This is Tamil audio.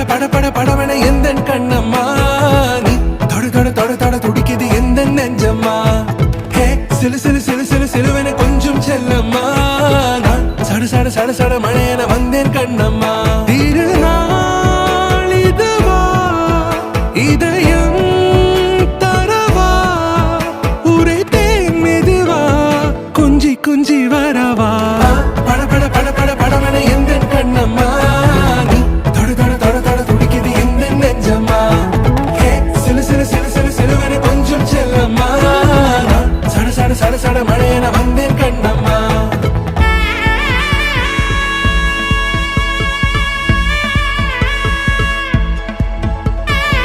பட பட படவன எந்த கண்ணம்மா நீ தொட தொட தொட தொட துடிக்குது எந்த நெஞ்சம்மா ஹே சிலு சிலு சிலு சிலு சிலுவன கொஞ்சம் செல்லம்மா நான் சட சட சட சட மழையன வந்தேன் கண்ணம்மா திருநாள் இதுவா இதய